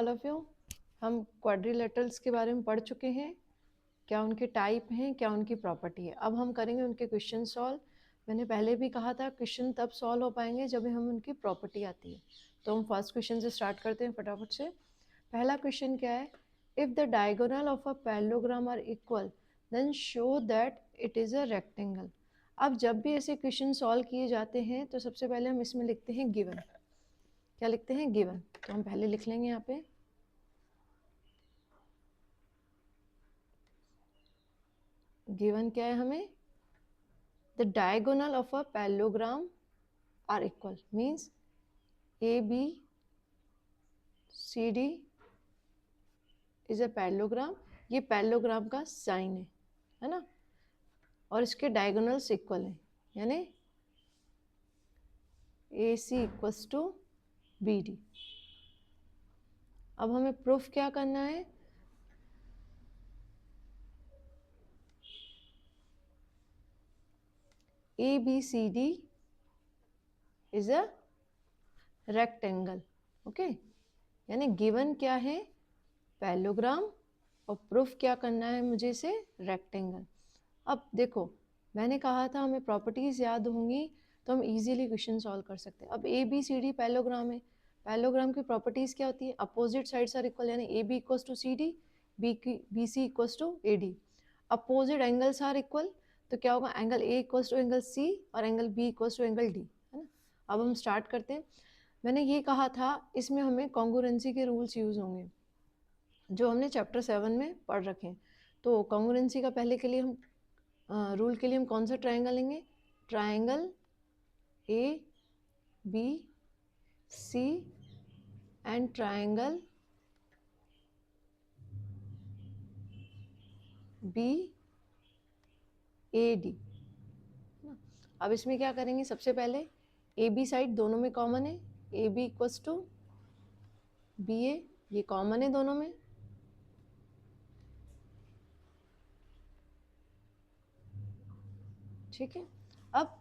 All of you. हम quadrilaterals के बारे में पढ़ चुके हैं, क्या उनके टाइप हैं, क्या उनकी प्रॉपर्टी है। अब हम करेंगे उनके क्वेश्चन सॉल्व। मैंने पहले भी कहा था क्वेश्चन तब सॉल्व हो पाएंगे जब हम उनकी प्रॉपर्टी आती है। तो हम फर्स्ट क्वेश्चन से स्टार्ट करते हैं फटाफट से। पहला क्वेश्चन क्या है, if the diagonal of a parallelogram are equal then show that it is a rectangle. अब जब भी ऐसे क्वेश्चन सॉल्व किए जाते हैं तो सबसे पहले हम इसमें लिखते हैं गिवन। क्या लिखते हैं? गिवन। तो हम पहले लिख लेंगे यहाँ पे गिवन क्या है हमें, the diagonal of a parallelogram are equal means A B C D is a parallelogram. ये पैरेललोग्राम का साइन है ना, और इसके डायगोनल्स इक्वल हैं, यानी A C equals to B D. अब हमें प्रूफ क्या करना है, A B C D is a rectangle. Okay, यानी गिवन क्या है, पैरेललोग्राम, और प्रूफ क्या करना है मुझे इसे, रेक्टेंगल। अब देखो मैंने कहा था हमें प्रॉपर्टीज़ याद होंगी तो हम इजीली क्वेश्चन सॉल्व कर सकते हैं। अब A B C D parallelogram है, पैरेललोग्राम की प्रॉपर्टीज़ क्या होती है, अपोजिट साइड्स आर इक्वल, यानी A B equals to C D, B C equals to A D. Opposite angles are equal, तो क्या होगा, angle A equals to angle C और angle B equals to angle D, है ना। अब हम start करते हैं। मैंने ये कहा था इसमें हमें कॉन्ग्रुएंसी के रूल्स यूज़ होंगे जो हमने चैप्टर 7 में पढ़ रखे हैं। तो कॉन्ग्रुएंसी का पहले के लिए हम रूल के लिए हम कौन सा ट्रायंगल लेंगे, triangle A B C and triangle B A D. अब इसमें क्या करेंगे, सबसे पहले ए बी साइड दोनों में कॉमन है, A B equals to B A, ये कॉमन है दोनों में। ठीक है, अब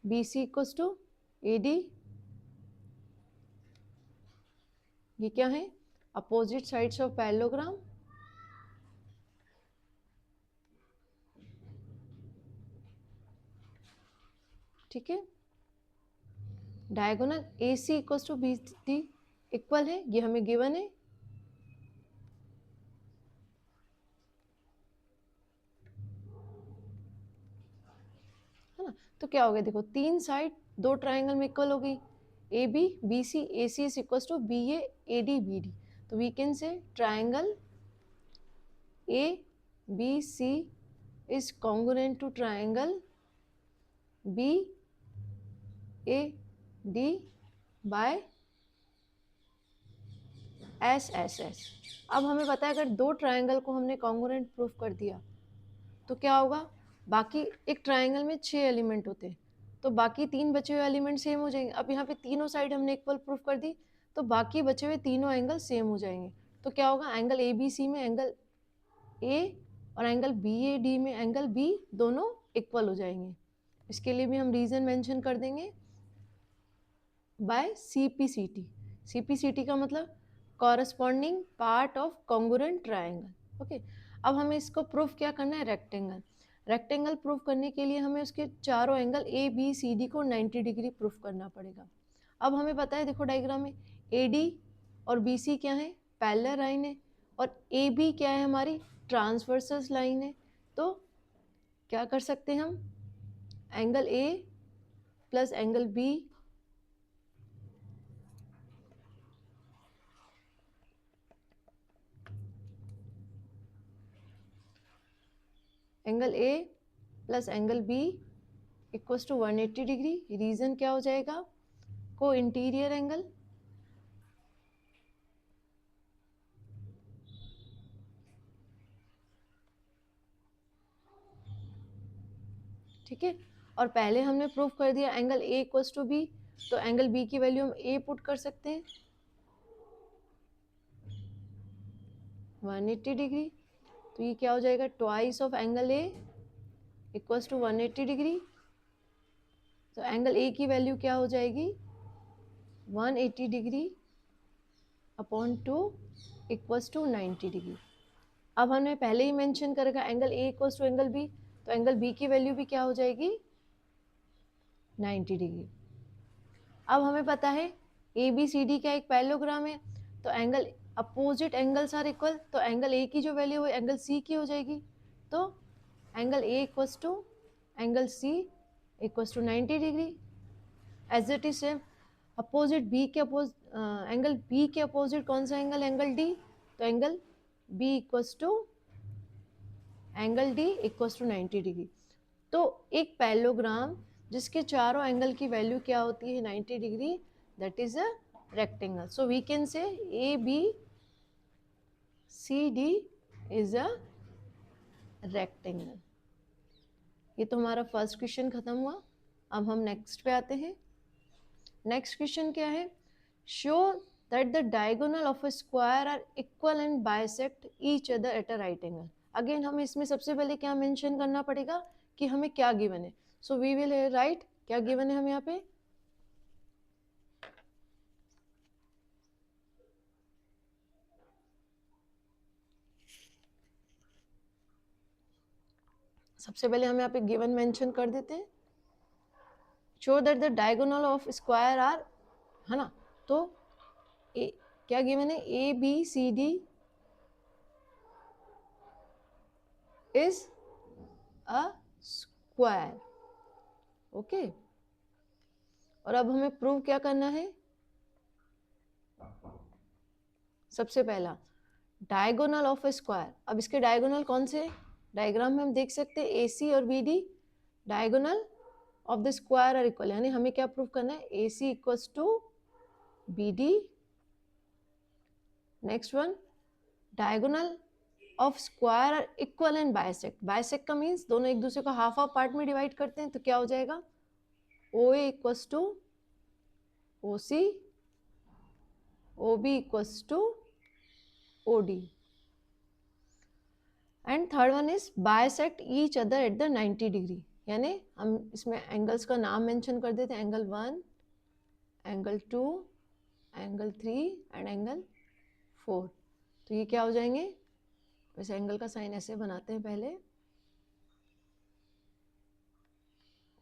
B C equals to A D, ये क्या है, अपोजिट साइड्स ऑफ पैरेललोग्राम। ठीक है, diagonal A C equals to B D equal है, ये हमें गिवन है। ना, तो क्या हो गया, देखो तीन साइड दो ट्रायंगल में इक्वल हो गई, A B B C A C is equals to B A D B D. तो we can say triangle A B C is congruent to triangle B A D by S S S. अब हमें पता है अगर दो triangle को हमने congruent proof कर दिया तो क्या होगा, बाकी एक ट्रायंगल में 6 एलिमेंट होते हैं तो बाकी तीन बचे हुए एलिमेंट सेम हो जाएंगे। अब यहाँ पे तीनों साइड हमने इक्वल प्रूफ कर दी तो बाकी बचे हुए तीनों एंगल सेम हो जाएंगे। तो क्या होगा, एंगल ए बी सी में एंगल ए और एंगल बी ए डी में एंगल बी दोनों इक्वल हो जाएंगे। इसके लिए भी हम रीज़न मेंशन कर देंगे by C P C T. C P C T का मतलब corresponding part of congruent triangle. Okay, अब हमें इसको प्रूफ क्या करना है, रेक्टेंगल। रेक्टेंगल प्रूफ करने के लिए हमें उसके चारों angle A B C D को 90 डिग्री प्रूफ करना पड़ेगा। अब हमें पता है, देखो डायग्राम में ए डी और बी सी क्या है, पैरेलल लाइन है, और ए बी क्या है, हमारी ट्रांसवर्सल लाइन है। तो क्या कर सकते हैं हम, angle A plus angle B angle A plus angle B equals to 180 degree. Reason क्या हो जाएगा, को इंटीरियर एंगल। ठीक है, और पहले हमने प्रूफ कर दिया angle A equals to B, तो एंगल बी की वैल्यू हम ए पुट कर सकते हैं 180 डिग्री। तो ये क्या हो जाएगा, twice of angle A equals to 180 degree. तो एंगल ए की वैल्यू क्या हो जाएगी, 180 degree upon 2 equals to 90 degree. अब हमने पहले ही मेंशन कर रखा angle A equals to angle B, तो एंगल बी की वैल्यू भी क्या हो जाएगी 90 डिग्री। अब हमें पता है ए बी सी डी का एक पैरेललोग्राम है, तो angle opposite angles are equal, तो एंगल ए की जो वैल्यू है एंगल सी की हो जाएगी, तो angle A equals to angle C equals to 90 degree. As it is same opposite B के एंगल बी के अपोजिट कौन सा एंगल, एंगल डी, तो angle B equals to angle D equals to 90 degree. तो एक पैरेललोग्राम जिसके चारों angle की वैल्यू क्या होती है 90 degree, that is a rectangle. So we can say A B C D is a rectangle. ये तो हमारा फर्स्ट क्वेश्चन खत्म हुआ। अब हम नेक्स्ट पे आते हैं। नेक्स्ट क्वेश्चन क्या है, show that the diagonal of a square are equal and bisect each other at a right angle. Again हमें इसमें सबसे पहले क्या मेंशन करना पड़ेगा कि हमें क्या गिवन है। सो वी विल राइट क्या गिवन है हमें यहाँ पे, सबसे पहले हम यहाँ पे गिवन मेंशन कर देते हैं, show that the diagonal of square are, है ना, तो क्या गिवन है, A B C D is a square. Okay, और अब हमें प्रूव क्या करना है, सबसे पहला डायगोनल ऑफ ए स्क्वायर। अब इसके डायगोनल कौन से, डायग्राम में हम देख सकते हैं ए सी और B D diagonal of the square are equal, यानी हमें क्या प्रूव करना है, A C equals to B D. Next one, diagonal of square are equal and bisect. Bisect का मीन्स दोनों एक दूसरे को हाफ हाफ पार्ट में डिवाइड करते हैं, तो क्या हो जाएगा, O A equals to O C, O B equals to O D. And third one is bisect each other at the 90 degree, यानी हम इसमें एंगल्स का नाम मेंशन कर देते हैं, angle 1, angle 2, angle 3 and angle 4। तो ये क्या हो जाएंगे, वैसे एंगल का साइन ऐसे बनाते हैं पहले,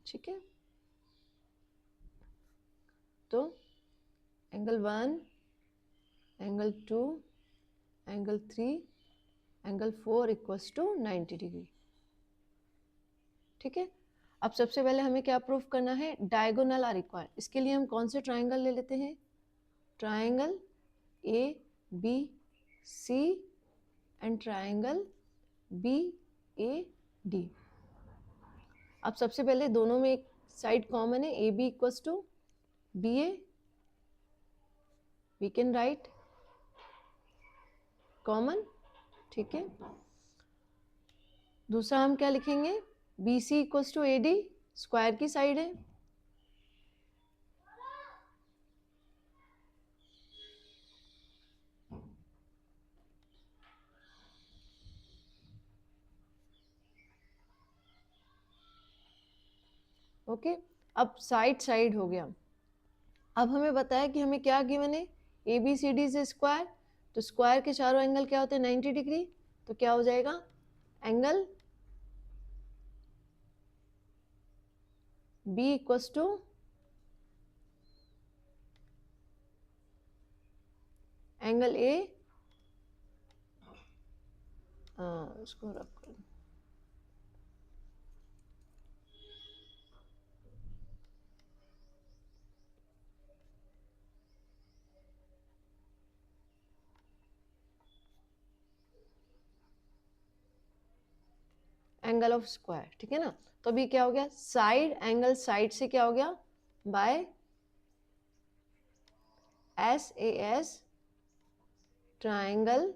ठीक है, तो angle 1, angle 2, angle 3, angle 4 equals to 90 degree. ठीक है, अब सबसे पहले हमें क्या प्रूव करना है, डायगोनल आर इक्वल। इसके लिए हम कौन से ट्राइंगल ले लेते हैं, triangle A B C and triangle B A D. अब सबसे पहले दोनों में एक साइड कॉमन है, A B equals to B A, we can write common, ठीक है। दूसरा हम क्या लिखेंगे, B C equals to A D, square की साइड है, ओके। अब साइड साइड हो गया। अब हमें बताया कि हमें क्या गिवन है, ए बी सी डी से स्क्वायर, तो स्क्वायर के चारों एंगल क्या होते हैं 90 डिग्री, तो क्या हो जाएगा, angle B equals to angle A, इसको रख कर, एंगल ऑफ स्क्वायर, ठीक है ना। तो अभी क्या हो गया, साइड एंगल साइड से क्या हो गया, by S A S triangle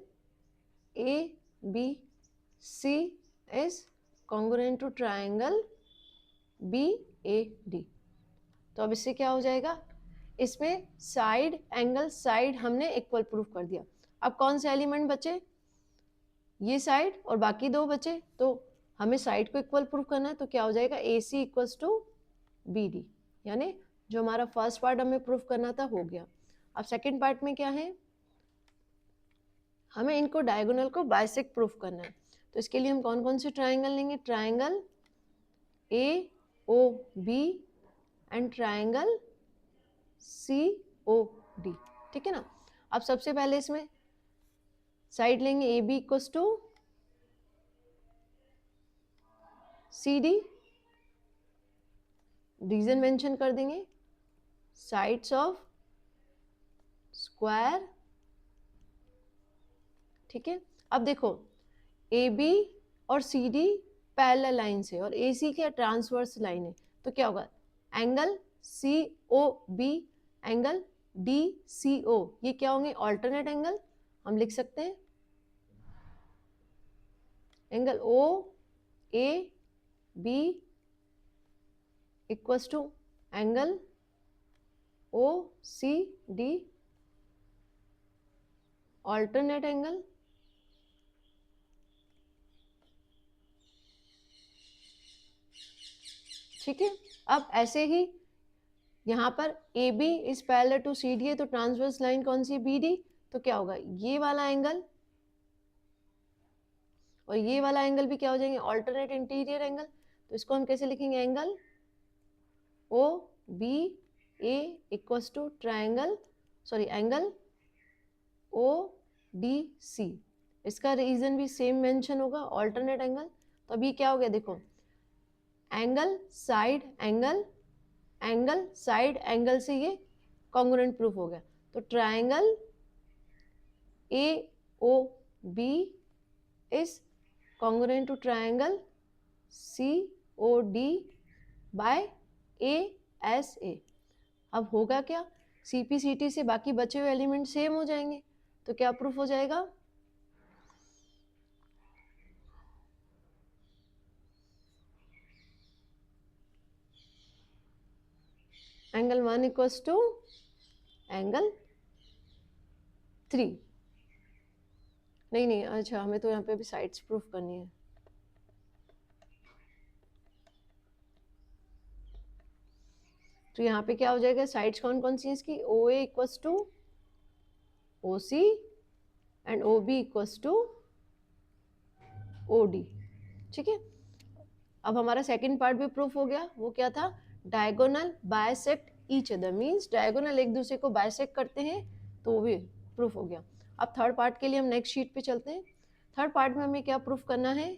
A B C is congruent to triangle B A D. तो अब इससे क्या हो जाएगा, इसमें साइड एंगल साइड हमने इक्वल प्रूफ कर दिया। अब कौन से एलिमेंट बचे, ये साइड और बाकी दो बचे, तो हमें साइड को इक्वल प्रूफ करना है, तो क्या हो जाएगा, ए C equals to B D, यानी जो हमारा फर्स्ट पार्ट हमें प्रूफ करना था हो गया। अब सेकंड पार्ट में क्या है, हमें इनको डायगोनल को बाइसेक्ट प्रूफ करना है। तो इसके लिए हम कौन कौन से ट्राइंगल लेंगे? Triangle A O B and triangle C O D, ठीक है ना। अब सबसे पहले इसमें साइड लेंगे A B equals to C D, reason mention कर देंगे, साइड्स ऑफ स्क्वायर, ठीक है। अब देखो ए बी और सी डी पैरेलल लाइन से और ए सी क्या ट्रांसवर्स लाइन है, तो क्या होगा? Angle C O B, angle D C O, ये क्या होंगे? Alternate angle. हम लिख सकते हैं angle O A B equals to angle O C D, alternate angle, ठीक है। अब ऐसे ही यहाँ पर A B is parallel to C D है, तो ट्रांसवर्स लाइन कौन सी है? B D. तो क्या होगा? ये वाला एंगल और ये वाला एंगल भी क्या हो जाएंगे? Alternate interior angle. तो इसको हम कैसे लिखेंगे? Angle O B A equals to triangle angle O D C. इसका रीजन भी सेम मेंशन होगा, ऑल्टरनेट एंगल। तो अभी क्या हो गया? देखो angle side angle, angle side angle से ये कॉन्ग्रुएंट प्रूफ हो गया। तो triangle A O B is congruent to triangle C O D by A S A. अब होगा क्या? सी पी सी टी से बाकी बचे हुए एलिमेंट सेम हो जाएंगे, तो क्या प्रूफ हो जाएगा? Angle 1 equals to angle 3। नहीं अच्छा, हमें तो यहाँ पे भी साइड्स प्रूफ करनी है। तो यहाँ पे क्या हो जाएगा? साइड्स कौन कौन सी है इसकी? O A equals to O C and O B equals to O D, ठीक है। अब हमारा सेकंड पार्ट भी प्रूफ हो गया। वो क्या था? Diagonal bisect each other, means diagonal एक दूसरे को बाइसेक्ट करते हैं, तो वो भी प्रूफ हो गया। अब थर्ड पार्ट के लिए हम नेक्स्ट शीट पे चलते हैं। थर्ड पार्ट में हमें क्या प्रूफ करना है?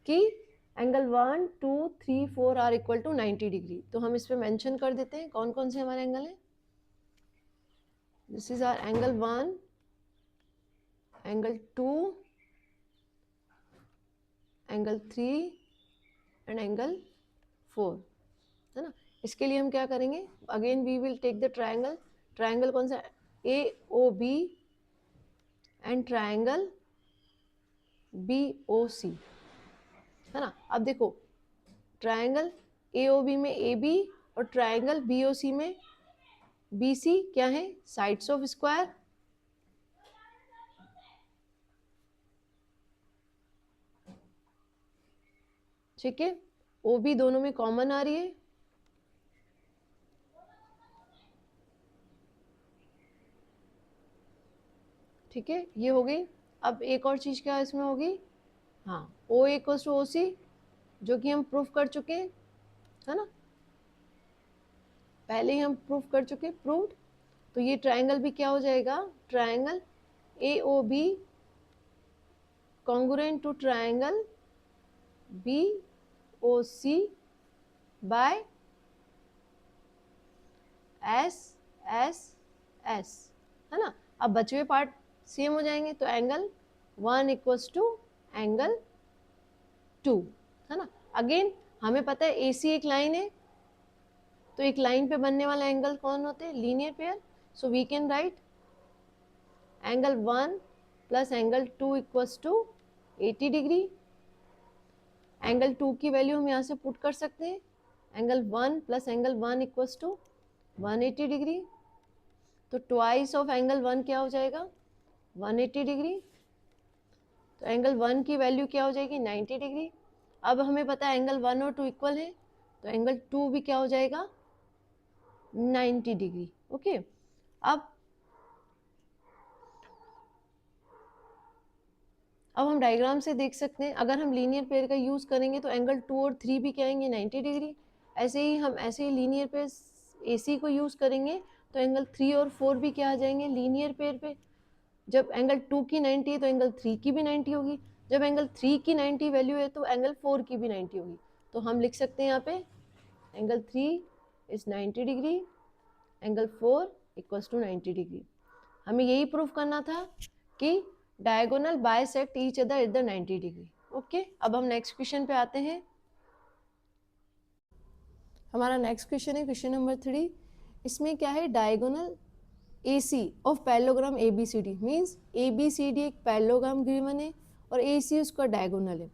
कि angle 1 2 3 4 are equal to 90 degree. तो हम इस पे मेंशन कर देते हैं कौन कौन से हमारे एंगल हैं। This is are angle 1, angle 2, angle 3 and angle 4, है ना। इसके लिए हम क्या करेंगे? Again we will take the triangle. Triangle कौन सा? A O B and triangle B O C, है ना। अब देखो ट्राइंगल ए ओ बी में ए बी और ट्राइंगल बी ओ सी में बी सी क्या है? साइड्स ऑफ स्क्वायर, ठीक है। ओ बी दोनों में कॉमन आ रही है, ठीक है, ये हो गई। अब एक और चीज क्या इसमें होगी? हाँ, ओ इक्वल्स टू ओ सी, जो कि हम प्रूफ कर चुके हैं, है ना, पहले ही हम प्रूफ कर चुके, प्रूव्ड। तो ये ट्राइंगल भी क्या हो जाएगा? Triangle A O B congruent to triangle B O C by S S S, है ना। अब बचे हुए पार्ट सेम हो जाएंगे, तो एंगल 1 इक्वल्स टू एंगल 2, है ना। अगेन हमें पता है ए सी एक लाइन है, तो एक लाइन पे बनने वाला एंगल कौन होते हैं? Linear pair. So we can write angle 1 plus angle 2 equals to 80 degree. Angle 2 की वैल्यू हम यहाँ से पुट कर सकते हैं, angle 1 plus angle 1 equals to 180 degree. तो ट्वाइस ऑफ एंगल 1 क्या हो जाएगा? 180 डिग्री। तो एंगल 1 की वैल्यू क्या हो जाएगी? 90 डिग्री। अब हमें पता है एंगल 1 और 2 इक्वल है, तो एंगल 2 भी क्या हो जाएगा? 90 डिग्री। ओके, अब अब हम डायग्राम से देख सकते हैं, अगर हम लीनियर पेयर का यूज़ करेंगे तो एंगल 2 और 3 भी क्या आएंगे 90 डिग्री। ऐसे ही लीनियर पेयर AC को यूज़ करेंगे तो एंगल 3 और 4 भी क्या आ जाएंगे लीनियर पेयर पे। जब एंगल 2 की 90 है तो एंगल 3 की भी 90 होगी। जब एंगल 3 की 90 वैल्यू है तो एंगल 4 की भी 90 होगी। तो हम लिख सकते हैं यहाँ पे angle 3 is 90 degree, angle 4 equals to 90 degree. हमें यही प्रूव करना था कि diagonal bisect each other at the 90 degree. Okay, अब हम नेक्स्ट क्वेश्चन पे आते हैं। हमारा नेक्स्ट क्वेश्चन है क्वेश्चन नंबर 3। इसमें क्या है, diagonal AC of parallelogram ABCD means ABCD एक पैरेललोग्राम गिवन है और AC उसका डायगोनल है।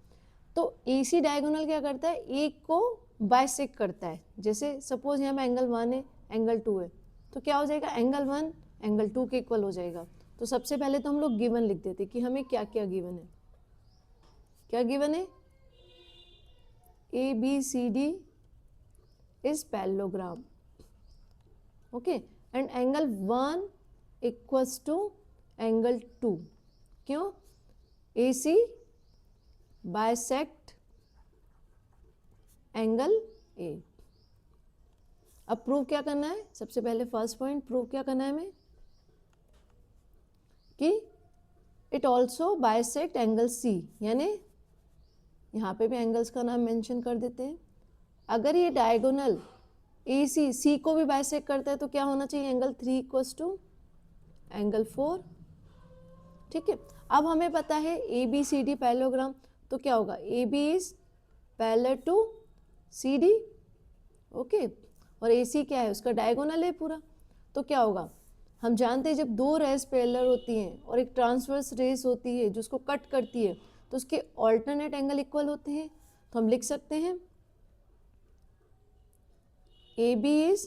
तो AC डायगोनल क्या करता है, एक को बाइसेक्ट करता है। जैसे सपोज यहाँ पे एंगल 1 है, एंगल 2 है, तो क्या हो जाएगा एंगल 1 एंगल 2 के इक्वल हो जाएगा। तो सबसे पहले तो हम लोग गिवन लिख देते कि हमें क्या क्या गिवन है। क्या गिवन है, ABCD is parallelogram, okay, and angle 1 equals to angle 2। क्यों, AC बाइसेक्ट एंगल A। अब प्रूव क्या करना है, सबसे पहले फर्स्ट पॉइंट प्रूव क्या करना है हमें कि it also bisect angle C, यानी यहाँ पे भी एंगल्स का नाम मेंशन कर देते हैं। अगर ये डायगोनल AC C को भी बाइसेक्ट करता है तो क्या होना चाहिए, एंगल 3 इक्वल्स टू एंगल 4। ठीक है, अब हमें पता है ABCD पैरेललोग्राम, तो क्या होगा AB is parallel to CD, okay, और AC क्या है, उसका डायगोनल है पूरा। तो क्या होगा, हम जानते हैं जब दो रेस पैरेलल होती हैं और एक ट्रांसवर्स रेस होती है जो उसको कट करती है तो उसके ऑल्टरनेट एंगल इक्वल होते हैं। तो हम लिख सकते हैं AB is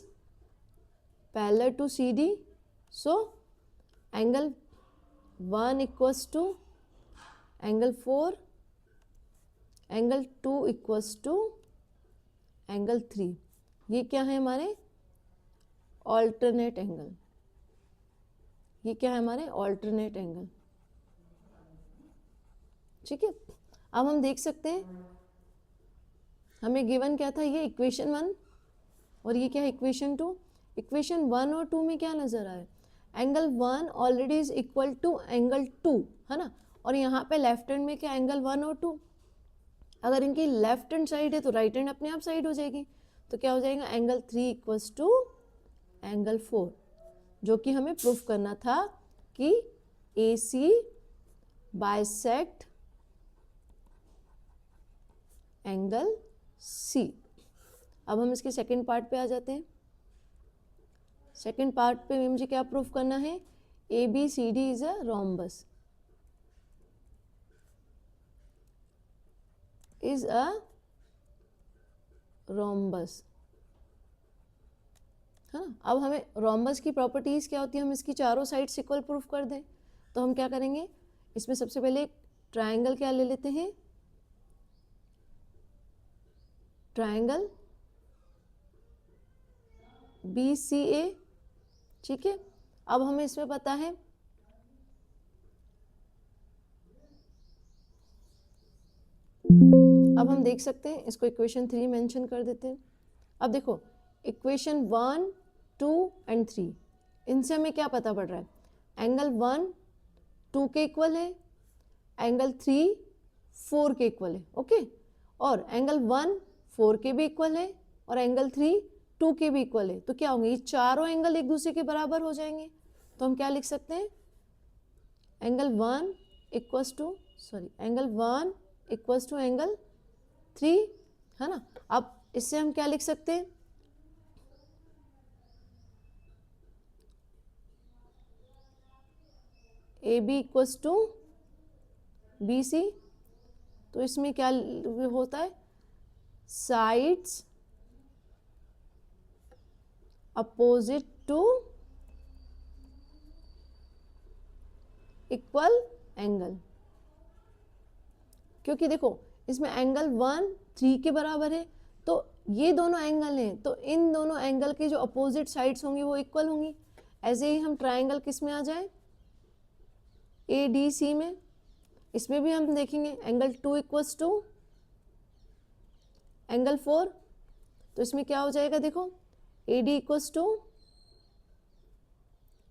parallel to CD, so angle 1 equals to angle 4, angle 2 equals to angle 3। ये क्या है हमारे ऑल्टरनेट एंगल, ये क्या है हमारे ऑल्टरनेट एंगल। ठीक है, अब हम देख सकते हैं हमें गिवन क्या था, ये इक्वेशन 1 और ये क्या है इक्वेशन 2। इक्वेशन 1 और 2 में क्या नजर आया, angle 1 already is equal to angle 2, है ना, और यहाँ पे लेफ्ट हैंड में क्या एंगल 1 और 2, अगर इनकी लेफ्ट हैंड साइड है तो राइट हैंड अपने आप साइड हो जाएगी। तो क्या हो जाएगा एंगल 3 इक्वल्स टू एंगल 4, जो कि हमें प्रूफ करना था कि AC बाइसेक्ट एंगल C। अब हम इसके सेकंड पार्ट पे आ जाते हैं। सेकंड पार्ट पे मुझे क्या प्रूफ करना है, ABCD is a rhombus, is a rhombus, है ना। अब हमें रोम्बस की प्रॉपर्टीज क्या होती है, हम इसकी चारों साइड्स इक्वल प्रूफ कर दें। तो हम क्या करेंगे, इसमें सबसे पहले एक ट्राइंगल क्या ले लेते हैं, ट्राइंगल BCA। ठीक है, अब हमें इसमें पता है अब हम देख सकते हैं, इसको इक्वेशन 3 मेंशन कर देते हैं। अब देखो इक्वेशन 1 2 एंड 3, इनसे हमें क्या पता पड़ रहा है, एंगल 1 2 के इक्वल है, एंगल 3 4 के इक्वल है, ओके, और एंगल 1 4 के भी इक्वल है और एंगल 3 2 के भी इक्वल है। तो क्या होंगे, ये चारों एंगल एक दूसरे के बराबर हो जाएंगे। तो हम क्या लिख सकते हैं, angle 1 equals to angle 1 equals to angle 3, है ना। अब इससे हम क्या लिख सकते हैं, AB इक्वल्स टू BC। तो इसमें क्या होता है, sides opposite to equal angle, क्योंकि देखो इसमें एंगल 1 3 के बराबर है तो ये दोनों एंगल हैं, तो इन दोनों एंगल की जो अपोजिट साइड्स होंगी वो इक्वल होंगी। ऐसे ही हम ट्राइंगल किस में आ जाए, ADC में, इसमें भी हम देखेंगे एंगल 2 इक्वल्स टू एंगल 4, तो इसमें क्या हो जाएगा, देखो A D equals to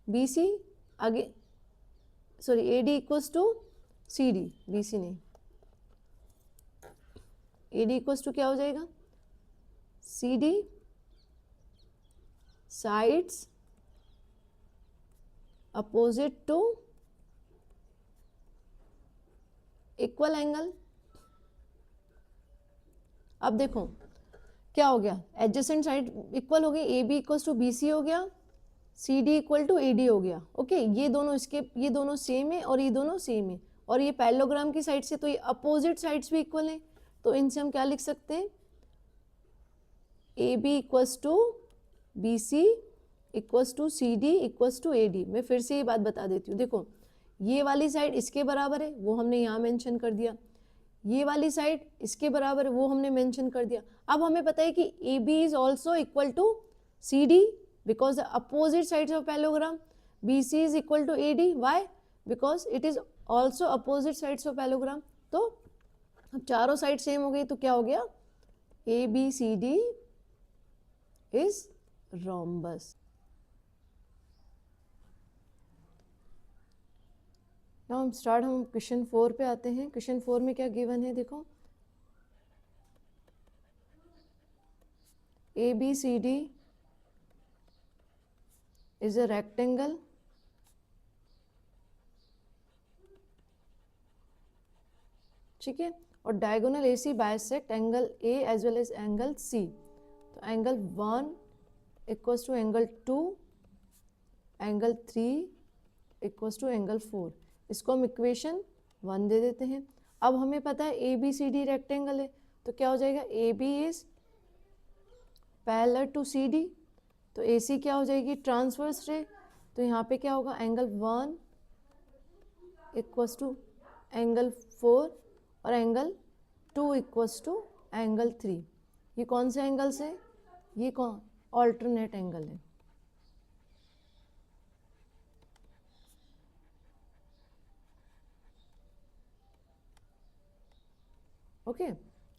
B C, आगे sorry A D equals to C D, B C नहीं, ए डी इक्वल्स टू क्या हो जाएगा, C D sides opposite to equal angle. अब देखो क्या हो गया, एडजेसेंट साइड इक्वल हो गई, A B equals to B C हो गया, C D equal to A D हो गया। ओके, ये दोनों सेम है और ये दोनों सेम है, और ये पैरेललोग्राम की साइड से तो ये अपोजिट साइड्स भी इक्वल है, तो इनसे हम क्या लिख सकते हैं, A B equals to B C equals to C D equals to A D. मैं फिर से ये बात बता देती हूँ, देखो ये वाली साइड इसके बराबर है, वो हमने यहाँ मेंशन कर दिया, ये वाली साइड इसके बराबर है, वो हमने मेंशन कर दिया। अब हमें पता है कि A B is also equal to C D because the opposite sides of parallelogram, BC is equal to AD, why? Because it is also opposite sides of parallelogram। तो अब चारों साइड सेम हो गई, तो क्या हो गया, ABCD is rhombus। now हम क्वेश्चन 4 पे आते हैं। क्वेश्चन 4 में क्या गिवन है, देखो ABCD is a rectangle ठीक है, और diagonal AC bisect angle A as well as angle C। तो angle 1 equals to angle 2, angle 3 equals to angle 4। इसको हम इक्वेशन 1 दे देते हैं। अब हमें पता है ABCD रेक्टेंगल है, तो क्या हो जाएगा, AB is parallel to CD, तो AC क्या हो जाएगी, ट्रांसवर्स रे, तो यहाँ पे क्या होगा, एंगल 1 इक्वल्स टू एंगल 4 और एंगल 2 इक्वल्स टू एंगल 3। ये कौन से एंगल्स है, ये कौन ऑल्टरनेट एंगल है। ओके,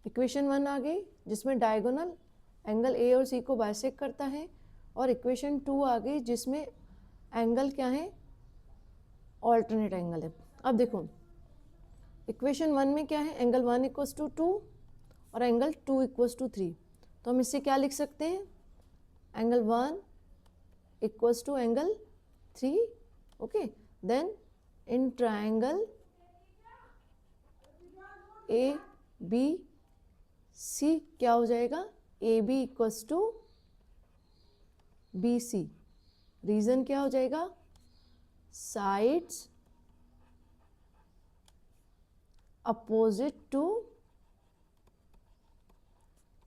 इक्वेशन 1 आ गई जिसमें डायगोनल एंगल A और C को बाइसेक्ट करता है, और इक्वेशन 2 आ गई जिसमें एंगल क्या है, ऑल्टरनेट एंगल है। अब देखो इक्वेशन 1 में क्या है, एंगल 1 इक्वल्स टू 2 और एंगल 2 इक्वल्स टू 3, तो हम इससे क्या लिख सकते हैं, angle 1 equals to angle 3। Okay, then in triangle A B C क्या हो जाएगा, A B equals to B C. Reason क्या हो जाएगा, sides opposite to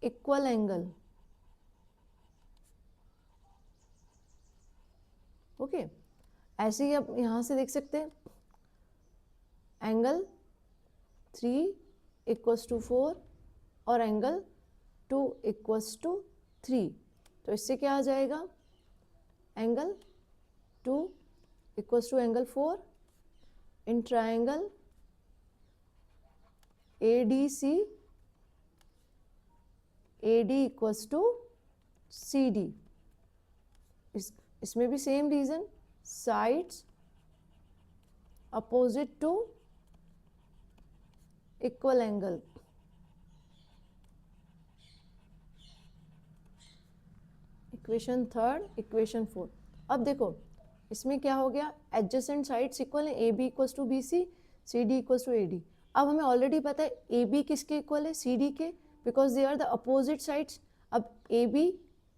equal angle. Okay, ऐसे ही आप यहां से देख सकते हैं, एंगल 3 इक्वल्स टू 4 और एंगल 2 इक्वल्स टू 3, तो इससे क्या आ जाएगा, angle 2 equals to angle 4 in triangle ADC, AD equals to CD। इसमें भी same reason, sides opposite to equal angle. Equation 3, equation 4। अब देखो इसमें क्या हो गया, एडजेसेंट साइड्स इक्वल है, AB equals to BC, CD equals to AD। अब हमें ऑलरेडी पता है AB किसके इक्वल है, CD के, because they are the opposite sides. अब AB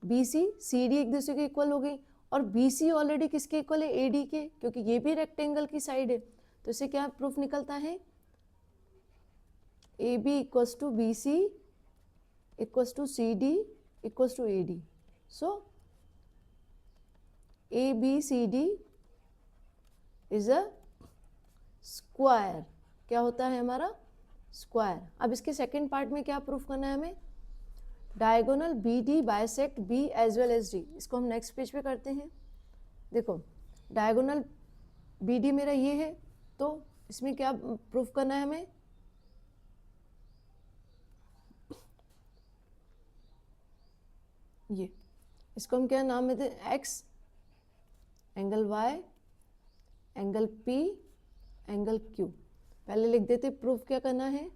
BC CD एक दूसरे के इक्वल हो गई, और BC ऑलरेडी किसके इक्वल है, AD के, क्योंकि ये भी रेक्टेंगल की साइड है। तो इससे क्या प्रूफ निकलता है, AB equals to BC equals to CD equals to AD। So ABCD is a square. क्या होता है हमारा, स्क्वायर। अब इसके सेकंड पार्ट में क्या प्रूफ करना है हमें, diagonal BD bisect B as well as D। इसको हम नेक्स्ट पेज पे करते हैं। देखो डायगोनल BD मेरा ये है, तो इसमें क्या प्रूफ करना है हमें, ये इसको हम क्या नाम देते हैं, X, angle Y, angle P, angle Q. पहले लिख देते प्रूफ क्या करना है,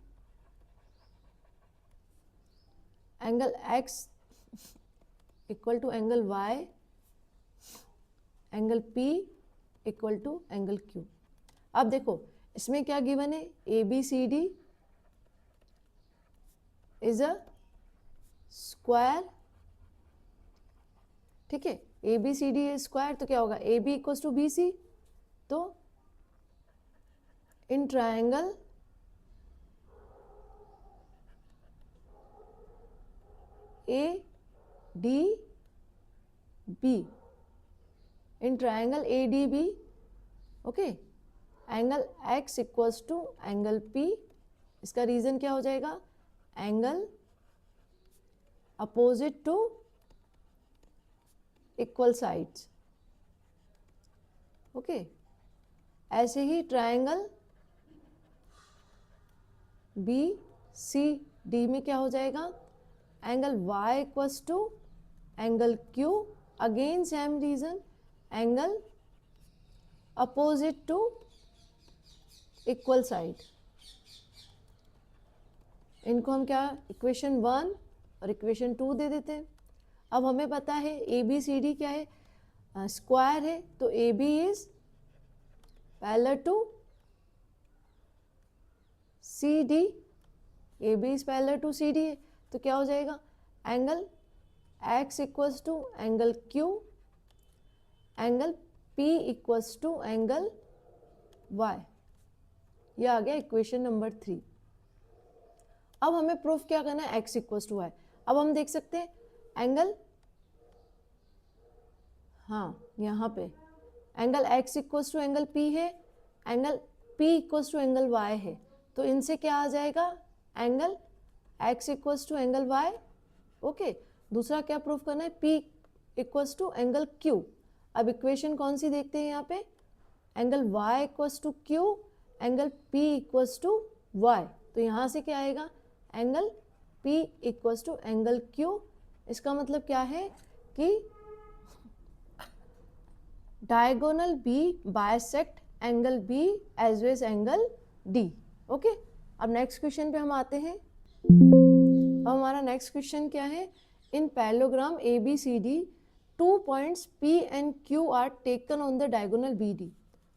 angle X equal to angle Y, angle P equal to angle Q. अब देखो इसमें क्या गिवन है, A B C D is a square, ठीक है, A B C D square, तो क्या होगा, A B equals to B C, तो in triangle A D B, in triangle A D B, okay, angle X equals to angle P, इसका reason क्या हो जाएगा, angle opposite to equal sides, okay. ऐसे ही ट्रायंगल बी सी डी में क्या हो जाएगा, angle y equals to angle Q, again same reason, angle opposite to equal side. इनको हम क्या इक्वेशन 1 और इक्वेशन 2 दे देते हैं। अब हमें पता है ए बी सी डी क्या है, स्क्वायर है, तो A B is parallel to C D, A B is parallel to C D है, तो क्या हो जाएगा, angle X equals to angle Q, angle P equals to angle Y. ये आ गया इक्वेशन नंबर 3। अब हमें प्रूफ क्या करना है, एक्स इक्वल्स टू वाई। अब हम देख सकते हैं एंगल, हाँ यहाँ पे angle X equals to angle P है, angle P equals to angle Y है, तो इनसे क्या आ जाएगा, angle X equals to angle Y, okay. दूसरा क्या प्रूफ करना है, P equals to angle Q. अब इक्वेशन कौन सी देखते हैं यहाँ पे, angle Y equals to Q, angle P equals to Y, तो यहाँ से क्या आएगा, angle P equals to angle Q. इसका मतलब क्या है कि diagonal B bisect angle B as well as angle D, okay. अब नेक्स्ट क्वेश्चन पे हम आते हैं। अब हमारा नेक्स्ट क्वेश्चन क्या है, in parallelogram A B C D 2 points P and Q are taken on the diagonal B D.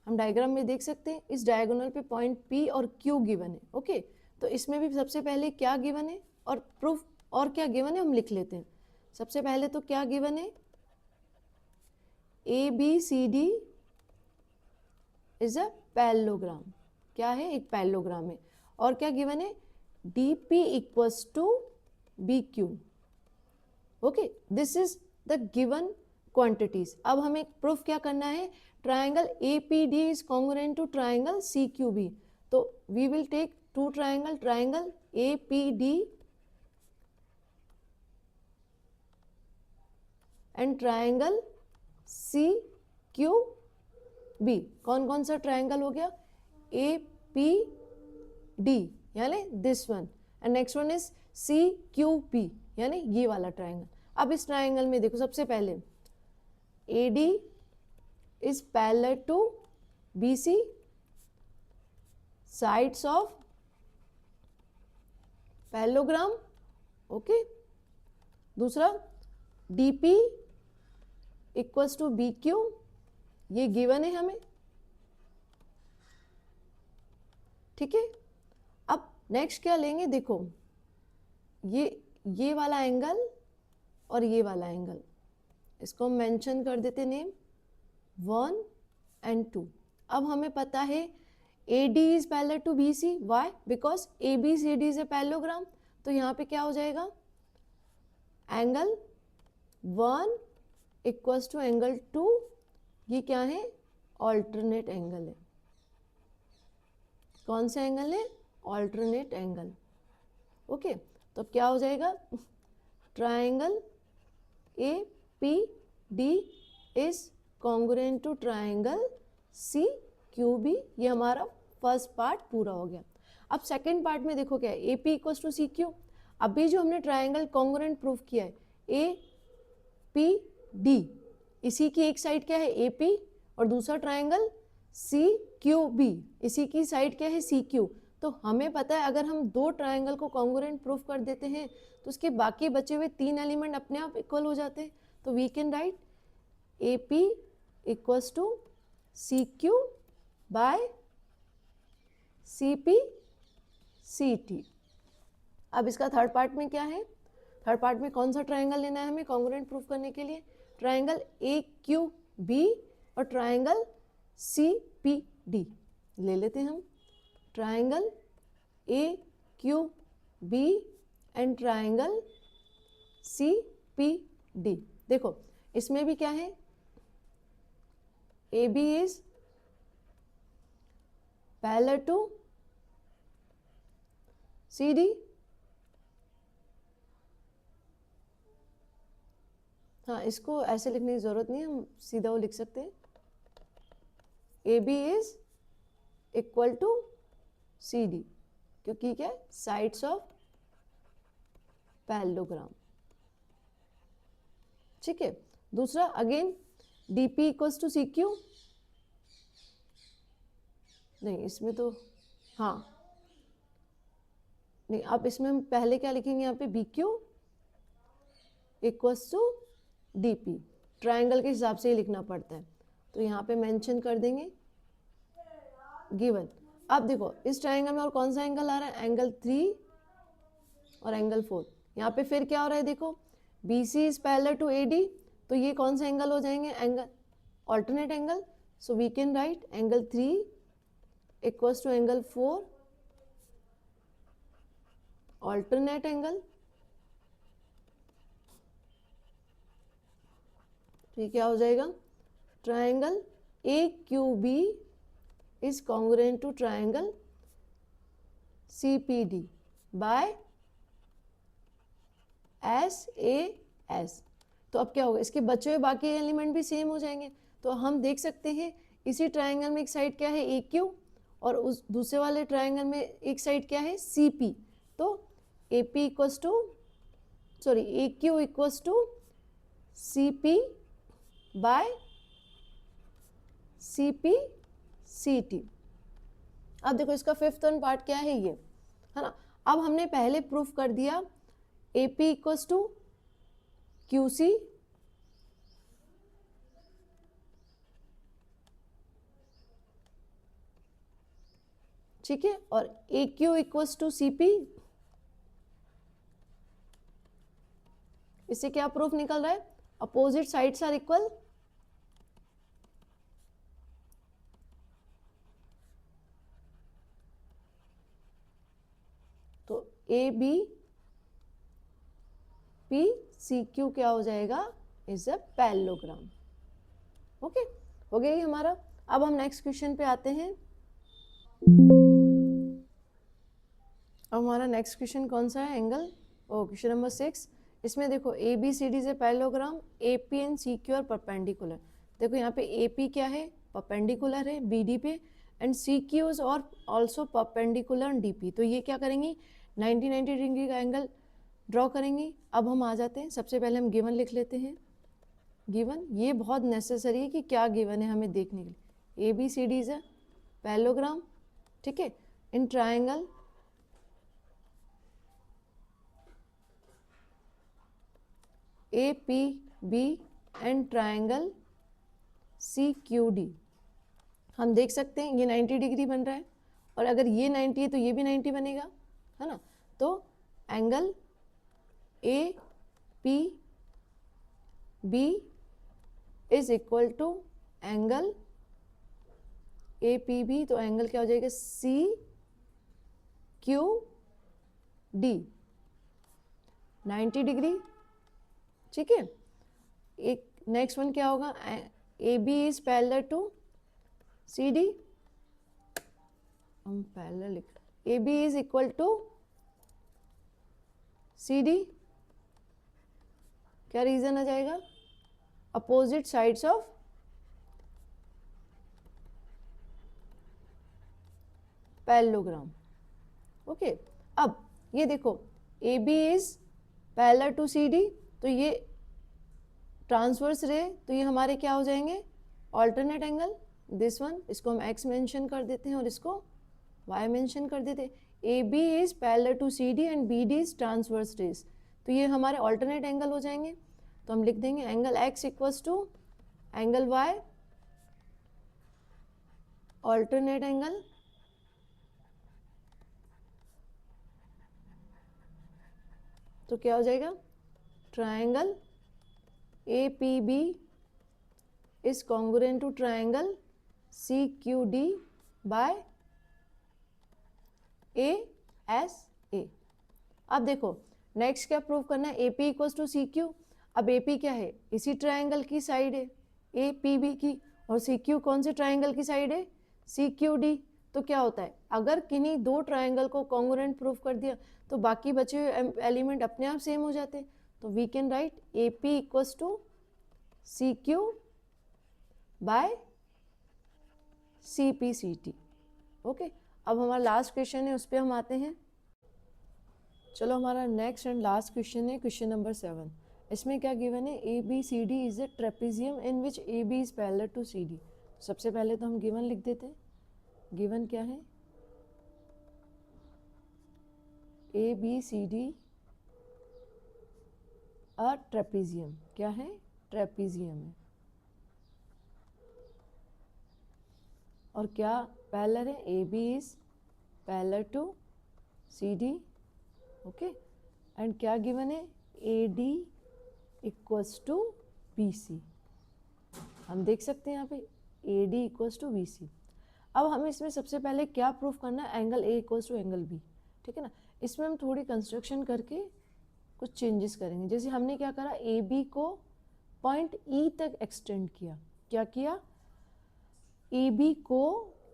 हम डायग्राम में देख सकते हैं इस डायगोनल पे पॉइंट पी और क्यू गिवन है, ओके। तो इसमें भी सबसे पहले क्या गिवन है और प्रूफ और क्या गिवन है हम लिख लेते हैं। सबसे पहले तो क्या गिवन है, A B C D is a parallelogram, क्या है, एक पैरेललोग्राम है। और क्या गिवन है, D P equals to B Q, okay. This is the given quantities. अब हमें प्रूफ क्या करना है, triangle A P D is congruent to triangle C Q B. तो we will take two triangle, triangle A P D and triangle C Q B. कौन कौन सा triangle हो गया, ए पी डी यानी this one, and next one is C Q P यानी ये वाला ट्राइंगल। अब इस ट्राइंगल में देखो, सबसे पहले A D is parallel to B C, sides of parallelogram, okay. दूसरा D P equals to B Q, ये गिवन है हमें, ठीक है। अब नेक्स्ट क्या लेंगे, देखो ये वाला एंगल और ये वाला एंगल, इसको हम मेंशन कर देते नेम 1 एंड 2। अब हमें पता है A D is parallel to B C, why, because A B C D is a parallelogram. तो यहाँ पे क्या हो जाएगा, एंगल 1 इक्वल्स टू एंगल 2, ये क्या है, ऑल्टरनेट एंगल है। कौन सा एंगल है, ऑल्टरनेट एंगल, ओके। तो क्या हो जाएगा, triangle A P D is congruent to triangle C Q B, ये हमारा फर्स्ट पार्ट पूरा हो गया। अब सेकंड पार्ट में देखो क्या है, A P equals to C Q. अभी जो हमने ट्राइंगल कॉन्ग्रुएंट प्रूफ किया है ए पी डी, इसी की एक साइड क्या है ए पी और दूसरा ट्राइंगल सी क्यू बी, इसी की साइड क्या है सी क्यू। तो हमें पता है अगर हम दो ट्राइंगल को कॉन्ग्रुएंट प्रूफ कर देते हैं तो उसके बाकी बचे हुए तीन एलिमेंट अपने आप इक्वल हो जाते हैं। तो we can write A P equals to C Q by C P C T. अब इसका थर्ड पार्ट में क्या है, थर्ड पार्ट में कौन सा ट्राइंगल लेना है हमें कॉन्ग्रुएंट प्रूफ करने के लिए, ट्राइंगल ए क्यू बी और ट्राइंगल सी पी डी ले लेते हैं हम। Triangle A Q B and triangle C P D. देखो इसमें भी क्या है, A B is parallel to C D. हाँ, इसको ऐसे लिखने की जरूरत नहीं है, हम सीधा वो लिख सकते हैं A B is equal to C D, क्योंकि क्या है साइड्स ऑफ पैरेललोग्राम। ठीक है, दूसरा again D P equals to C Q, नहीं इसमें तो हाँ नहीं, अब इसमें हम पहले क्या लिखेंगे यहाँ पे B Q equals to D P, triangle के हिसाब से ही लिखना पड़ता है, तो यहाँ पे मेंशन कर देंगे गिवन। अब देखो इस ट्राइंगल में और कौन सा एंगल आ रहा है, एंगल 3 और एंगल 4। यहाँ पे फिर क्या हो रहा है देखो, B C is parallel to A D, तो ये कौन से एंगल हो जाएंगे, angle alternate angle. So we can write angle 3 equals to angle 4 alternate angle. तो ये क्या हो जाएगा, triangle A Q B is congruent to triangle C P D by S A S. तो अब क्या होगा, इसके बचे हुए बाकी एलिमेंट भी सेम हो जाएंगे। तो हम देख सकते हैं इसी ट्राइंगल में एक साइड क्या है ए क्यू और उस दूसरे वाले ट्राइंगल में एक साइड क्या है सी पी। तो A P equals to sorry A Q equals to C P by C P C T. अब देखो इसका फिफ्थ वन पार्ट क्या है, ये है ना। अब हमने पहले प्रूफ कर दिया A P equals to Q C ठीक है, और A Q equals to C P. इससे क्या प्रूफ निकल रहा है, अपोजिट साइड्स आर इक्वल। तो A B P C Q क्या हो जाएगा, इज अ पैरेललोग्राम। ओके, हो गया ये हमारा। अब हम नेक्स्ट क्वेश्चन पे आते हैं। अब हमारा नेक्स्ट क्वेश्चन कौन सा है, एंगल क्वेश्चन नंबर 6। इसमें देखो ए बी सी डी से parallelogram, A P and C Q are perpendicular. देखो यहाँ पे ए पी क्या है, परपेंडिकुलर है बी डी पे, एंड सी क्यू इज और ऑल्सो परपेंडिकुलर डी पी। तो ये क्या करेंगी, 90 डिग्री का एंगल ड्रॉ करेंगी। अब हम आ जाते हैं, सबसे पहले हम गिवन लिख लेते हैं। गिवन ये बहुत नेसेसरी है कि क्या गिवन है हमें देखने के लिए। A B C D is a parallelogram, ठीक है, in triangle A P B and triangle C Q D. हम देख सकते हैं ये 90 डिग्री बन रहा है, और अगर ये 90 है तो ये भी 90 बनेगा, है ना। तो angle A P B is equal to angle A P B, तो एंगल क्या हो जाएगा सी क्यू डी 90 डिग्री, ठीक है। एक नेक्स्ट वन क्या होगा, A B is parallel to C D, हम पैरेलल लिख, A B is equal to C D, क्या रीजन आ जाएगा, opposite sides of parallelogram. Okay, अब ये देखो A B is parallel to C D, तो ये ट्रांसवर्स रे, तो ये हमारे क्या हो जाएंगे, ऑल्टरनेट एंगल। दिस वन, इसको हम एक्स मेंशन कर देते हैं और इसको वाई मेंशन कर देते हैं। A B is parallel to C D and B D is transverse रेज, तो ये हमारे ऑल्टरनेट एंगल हो जाएंगे। तो हम लिख देंगे angle X equals to angle Y alternate angle तो क्या हो जाएगा, triangle A P B is congruent to triangle C Q D by A S A. अब देखो नेक्स्ट क्या प्रूव करना है, A P equals to C Q. अब ए पी क्या है, इसी ट्राइंगल की साइड है ए पी बी की, और सी क्यू कौन से ट्राइंगल की साइड है, सी क्यू डी। तो क्या होता है, अगर किन्हीं दो ट्राइंगल को कॉन्ग्रुएंट प्रूव कर दिया तो बाकी बचे हुए एलिमेंट अपने आप सेम हो जाते हैं। तो we can write A P equals to C Q by C P C T. Okay, अब हमारा लास्ट क्वेश्चन है, उस पर हम आते हैं। चलो हमारा नेक्स्ट एंड लास्ट क्वेश्चन है क्वेश्चन नंबर 7। इसमें क्या गिवन है, A B C D is a trapezium in which A B is parallel to C D. सबसे पहले तो हम गिवन लिख देते हैं। गिवन क्या है, A B C D a trapezium, क्या है, ट्रेपेजियम है, और क्या पैरेलल है, A B is parallel to C D. Okay, and क्या गिवन है, A D equals to B C. हम देख सकते हैं यहाँ पे A D equals to B C. अब हमें इसमें सबसे पहले क्या प्रूफ करना है, angle A equals to angle B. ठीक है ना, इसमें हम थोड़ी कंस्ट्रक्शन करके कुछ चेंजेस करेंगे। जैसे हमने क्या करा, ए बी को पॉइंट ई तक एक्सटेंड किया। क्या किया, ए बी को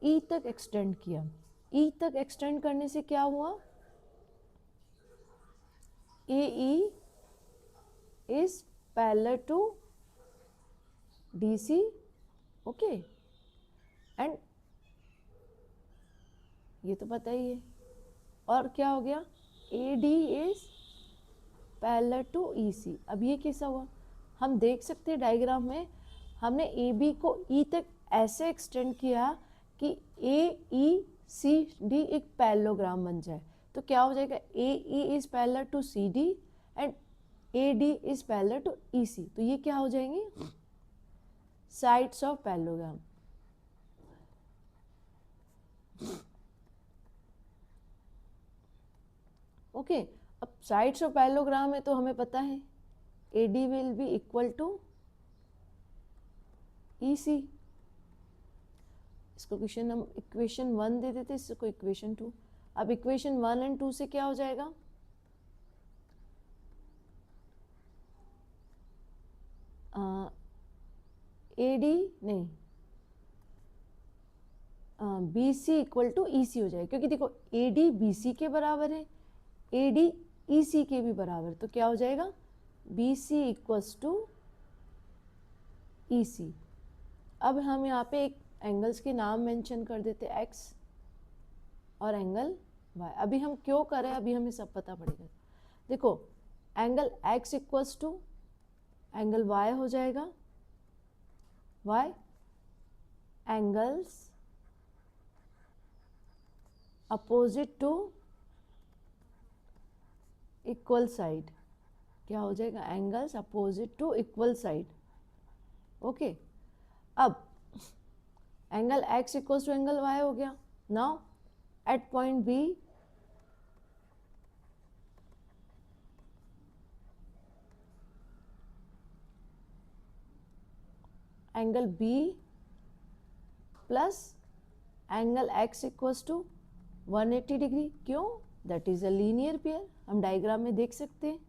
ई तक एक्सटेंड किया। ई तक एक्सटेंड करने से क्या हुआ, A E is parallel to D C. Okay, and ये तो पता ही है। और क्या हो गया, A D is parallel to E C. अब ये कैसा हुआ, हम देख सकते हैं डायग्राम में, हमने ए बी को ई तक ऐसे एक्सटेंड किया कि ए ई सी डी एक पैरेललोग्राम बन जाए। तो क्या हो जाएगा, A E is parallel to C D and A D is parallel to E C. तो ये क्या हो जाएंगे, साइड्स ऑफ पैरेललोग्राम। ओके, अब साइड्स ऑफ पैरेललोग्राम है तो हमें पता है A D will be equal to E C. इसको क्वेश्चन हम इक्वेशन 1 दे देते, इसको इक्वेशन 2। अब इक्वेशन 1 एंड 2 से क्या हो जाएगा, ए डी नहीं B C equal to E सी हो जाएगा, क्योंकि देखो ए डी बी सी के बराबर है, ए डी ई सी के भी बराबर। तो क्या हो जाएगा, B C equals to E C. अब हम यहाँ पे एक एंगल्स के नाम मेंशन कर देते, एक्स और एंगल वाई। अभी हम क्यों करें, अभी हमें सब पता पड़ेगा। देखो angle X equals to angle Y हो जाएगा, why angles opposite to equal side. क्या हो जाएगा, angles opposite to equal side. Okay, अब angle X equals to angle Y हो गया। Now at point B angle B plus angle X equals to 180 degree. क्यों, that is a linear pair. हम diagram में देख सकते हैं,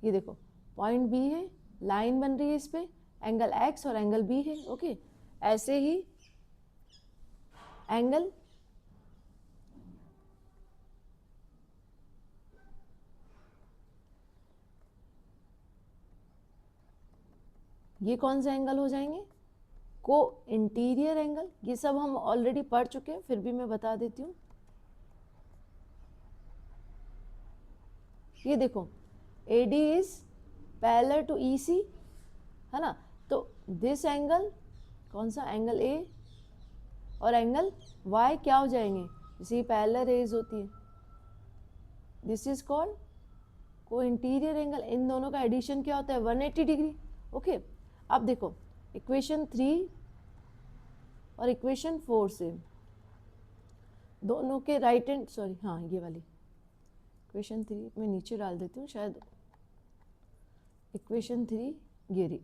ये देखो पॉइंट बी है, लाइन बन रही है इस पे, एंगल एक्स और एंगल बी है। ओके, ऐसे ही एंगल ये कौन से एंगल हो जाएंगे, को इंटीरियर एंगल, ये सब हम ऑलरेडी पढ़ चुके हैं, फिर भी मैं बता देती हूँ। ये देखो AD is parallel to EC, है ना, तो दिस एंगल कौन सा, एंगल A और एंगल Y क्या हो जाएंगे, जैसे पैरेलल रेज होती है, दिस इज कॉल्ड को इंटीरियर एंगल। इन दोनों का एडिशन क्या होता है, 180 डिग्री। ओके, अब देखो इक्वेशन 3 और इक्वेशन 4 से दोनों के राइट हैंड, सॉरी हाँ ये वाली इक्वेशन 3 मैं नीचे डाल देती हूँ, शायद इक्वेशन 3 ये रही।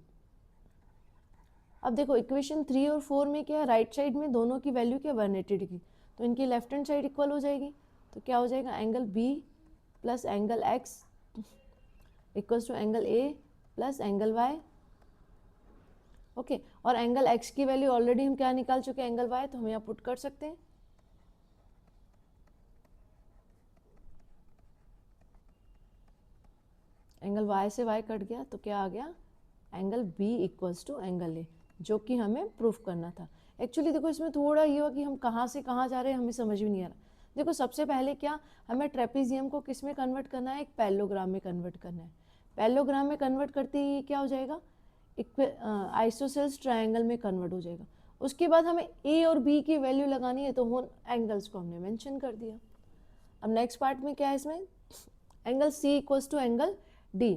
अब देखो इक्वेशन 3 और 4 में क्या है, राइट साइड में दोनों की वैल्यू क्या, 180 डिग्री, तो इनकी लेफ्ट हैंड साइड इक्वल हो जाएगी, तो क्या हो जाएगा, angle B plus angle X equals to angle A plus angle Y। Okay, और एंगल X की वैल्यू ऑलरेडी हम क्या निकाल चुके हैं, एंगल Y, तो हम यहाँ पुट कर सकते हैं। एंगल Y से Y कट गया, तो क्या आ गया, angle B equals to angle A, जो कि हमें प्रूफ करना था। एक्चुअली देखो इसमें थोड़ा ये हुआ कि हम कहाँ से कहाँ जा रहे हैं, हमें समझ भी नहीं आ रहा। देखो सबसे पहले क्या, हमें ट्रेपेजियम को किस में कन्वर्ट करना है, एक पैरेललोग्राम में कन्वर्ट करना है। पैरेललोग्राम में कन्वर्ट करते ही क्या हो जाएगा, आइसोसेल्स ट्रायंगल में कन्वर्ट हो जाएगा। उसके बाद हमें A और B की वैल्यू लगानी है, तो वो एंगल्स को हमने मेंशन कर दिया। अब नेक्स्ट पार्ट में क्या है, इसमें angle C equals to angle D,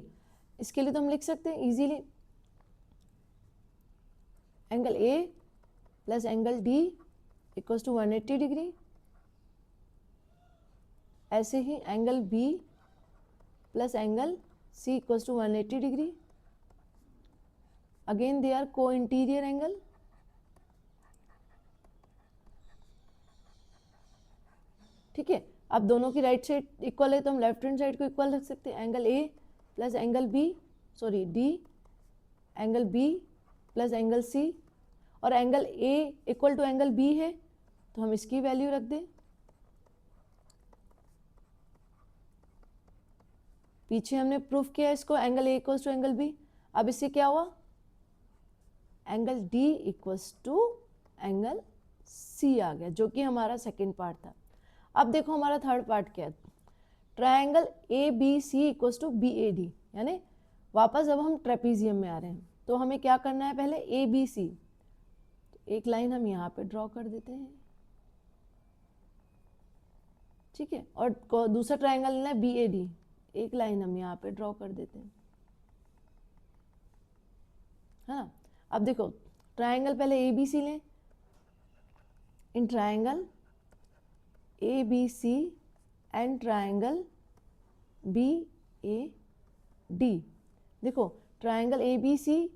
इसके लिए तो हम लिख सकते हैं easily angle A plus angle D equals to 180 degree. ऐसे ही angle B plus angle C equals to 180 degree. Again they are को इंटीरियर एंगल। ठीक है, अब दोनों की राइट साइड इक्वल है, तो हम लेफ्ट हैंड साइड को इक्वल रख सकते हैं, angle A plus angle B, sorry D, angle B plus angle C, और angle A equal to angle B है, तो हम इसकी वैल्यू रख दें। पीछे हमने प्रूफ किया इसको, angle A equals to angle B। अब इससे क्या हुआ, angle D equals to angle C आ गया, जो कि हमारा सेकेंड पार्ट था। अब देखो हमारा थर्ड पार्ट क्या है, triangle ABC equals to BAD, यानी वापस अब हम ट्रेपेजियम में आ रहे हैं, तो हमें क्या करना है, पहले ABC, तो एक लाइन हम यहाँ पे ड्रॉ कर देते हैं। ठीक है, और दूसरा ट्रायंगल लेना है BAD, एक लाइन हम यहाँ पे ड्रॉ कर देते हैं, है ना। अब देखो ट्रायंगल पहले ABC लें, in triangle ABC and triangle BAD, देखो ट्रायंगल ABC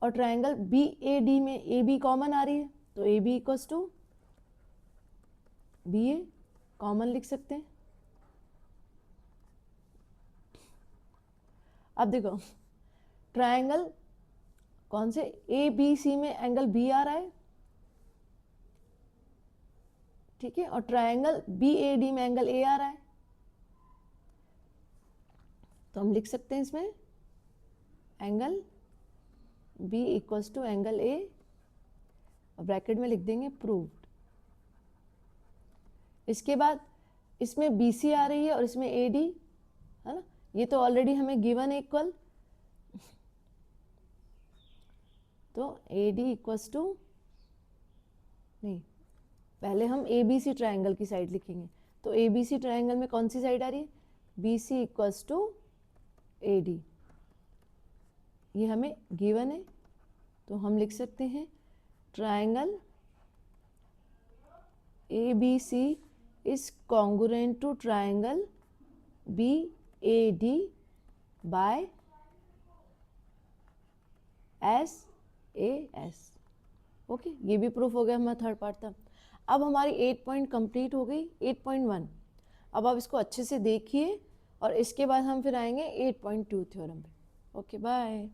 और ट्रायंगल BAD में AB कॉमन आ रही है, तो AB equals to BA common लिख सकते हैं। अब देखो ट्रायंगल कौन से ABC में एंगल B आ रहा है, ठीक है, और ट्रायंगल BAD में एंगल A आ रहा है, तो हम लिख सकते हैं इसमें angle B equals to angle A, और ब्रैकेट में लिख देंगे प्रूव्ड। इसके बाद इसमें BC आ रही है और इसमें AD, है ना, ये तो ऑलरेडी हमें गिवन है इक्वल, तो AD इक्वल्स टू, नहीं पहले हम ABC ट्रायंगल की साइड लिखेंगे, तो ABC ट्रायंगल में कौन सी साइड आ रही है, BC इक्वल्स टू AD, ये हमें गिवन है, तो हम लिख सकते हैं triangle ABC is congruent to triangle BAD by SAS। Okay, ये भी प्रूफ हो गया हमारा थर्ड पार्ट था। अब हमारी 8 पॉइंट कंप्लीट हो गई, 8.1। अब आप इसको अच्छे से देखिए और इसके बाद हम फिर आएंगे 8.2 थ्योरम पे। Okay bye.